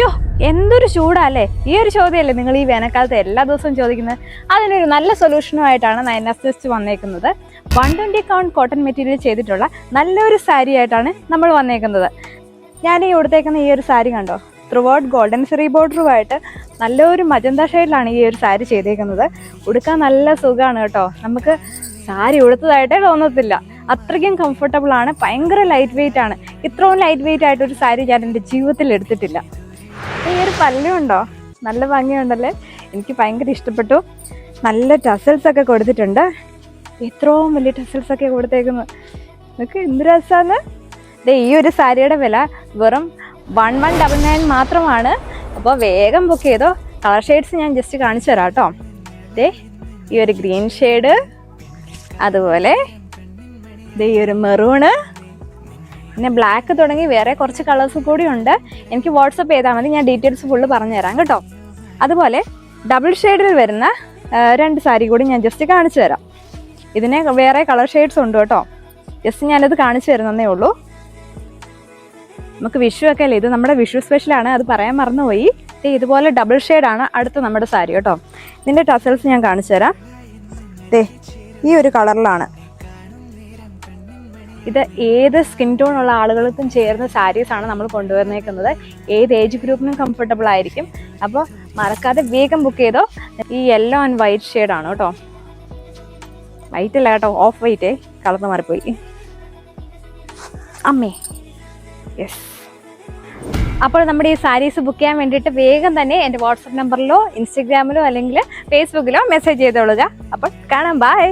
അയ്യോ എന്തൊരു ചൂടല്ലേ, ഈ ഒരു ചോദ്യമല്ലേ നിങ്ങൾ ഈ വേനൽക്കാലത്ത് എല്ലാ ദിവസവും ചോദിക്കുന്നത്. അതിനൊരു നല്ല സൊല്യൂഷനുമായിട്ടാണ് നയനസ്റ്റ് വന്നേക്കുന്നത്. 120 കൗണ്ട് കോട്ടൺ മെറ്റീരിയൽ ചെയ്തിട്ടുള്ള നല്ലൊരു സാരി ആയിട്ടാണ് നമ്മൾ വന്നേക്കുന്നത്. ഞാൻ ഈ ഉടുത്തേക്കുന്ന ഈ ഒരു സാരി കണ്ടോ, ത്രൂ ഔട്ട് ഗോൾഡൻ സെറി ബോർഡറുമായിട്ട് നല്ലൊരു മജന്ത ഷെയ്ഡിലാണ് ഈ ഒരു സാരി ചെയ്തേക്കുന്നത്. ഉടുക്കാൻ നല്ല സുഖമാണ് കേട്ടോ, നമുക്ക് സാരി ഉടുത്തതായിട്ടേ തോന്നത്തില്ല, അത്രയ്ക്കും കംഫർട്ടബിൾ ആണ്. ഭയങ്കര ലൈറ്റ് വെയിറ്റ് ആണ്. ഇത്രയും ലൈറ്റ് വെയിറ്റ് ആയിട്ടൊരു സാരി ഞാൻ എൻ്റെ ജീവിതത്തിൽ എടുത്തിട്ടില്ല. ഈ ഒരു പല്ലുണ്ടോ, നല്ല ഭംഗിയുണ്ടല്ലേ, എനിക്ക് ഭയങ്കര ഇഷ്ടപ്പെട്ടു. നല്ല ടസൽസ് ഒക്കെ കൊടുത്തിട്ടുണ്ട്, ഇത്രയും വലിയ ടസൽസ് ഒക്കെ കൊടുത്തേക്കുന്നു. നിങ്ങൾക്ക് എന്ത് രസമാണ്. ഈ ഒരു സാരിയുടെ വില വെറും 1199 മാത്രമാണ്. അപ്പോൾ വേഗം ബുക്ക് ചെയ്തോ. കളർ ഷെയ്ഡ്സ് ഞാൻ ജസ്റ്റ് കാണിച്ചു തരാം കേട്ടോ. ഈ ഒരു ഗ്രീൻ ഷെയ്ഡ്, അതുപോലെ ഈ ഒരു മെറൂണ്, പിന്നെ ബ്ലാക്ക് തുടങ്ങി വേറെ കുറച്ച് കളേഴ്സ് കൂടി ഉണ്ട്. എനിക്ക് വാട്സപ്പ് ചെയ്താൽ മതി, ഞാൻ ഡീറ്റെയിൽസ് ഫുള്ള് പറഞ്ഞു തരാം കേട്ടോ. അതുപോലെ ഡബിൾ ഷെയ്ഡിൽ വരുന്ന 2 സാരി കൂടി ഞാൻ ജസ്റ്റ് കാണിച്ചു തരാം. ഇതിന് വേറെ കളർ ഷെയ്ഡ്സ് ഉണ്ട് കേട്ടോ, ജസ്റ്റ് ഞാനത് കാണിച്ചു തരുന്നേ ഉള്ളൂ. നമുക്ക് വിഷു ഒക്കെ അല്ലേ, ഇത് നമ്മുടെ വിഷു സ്പെഷ്യലാണ്, അത് പറയാൻ മറന്നുപോയി. ഇതുപോലെ ഡബിൾ ഷെയ്ഡാണ് അടുത്ത നമ്മുടെ സാരി കേട്ടോ. ഇതിൻ്റെ ടസൽസ് ഞാൻ കാണിച്ചു തരാം. ഈ ഒരു കളറിലാണ് ഇത്. ഏത് സ്കിൻ ടോൺ ഉള്ള ആളുകൾക്കും ചേർന്ന സാരീസാണ് നമ്മൾ കൊണ്ടുവന്നേക്കുന്നത്. ഏത് ഏജ് ഗ്രൂപ്പിനും കംഫർട്ടബിൾ ആയിരിക്കും. അപ്പോൾ മറക്കാതെ വേഗം ബുക്ക് ചെയ്തോ. ഈ യെല്ലോ ആൻഡ് വൈറ്റ് ഷെയ്ഡാണ് കേട്ടോ, വൈറ്റ് അല്ല കേട്ടോ, ഓഫ് വൈറ്റേ, കളർന്ന് മാറിപ്പോയി അമ്മേ. യെസ്, അപ്പോൾ നമ്മുടെ ഈ സാരീസ് ബുക്ക് ചെയ്യാൻ വേണ്ടിയിട്ട് വേഗം തന്നെ എൻ്റെ വാട്സപ്പ് നമ്പറിലോ ഇൻസ്റ്റഗ്രാമിലോ അല്ലെങ്കിൽ ഫേസ്ബുക്കിലോ മെസ്സേജ് ചെയ്തോളുക. അപ്പോൾ കാണാം, ബൈ.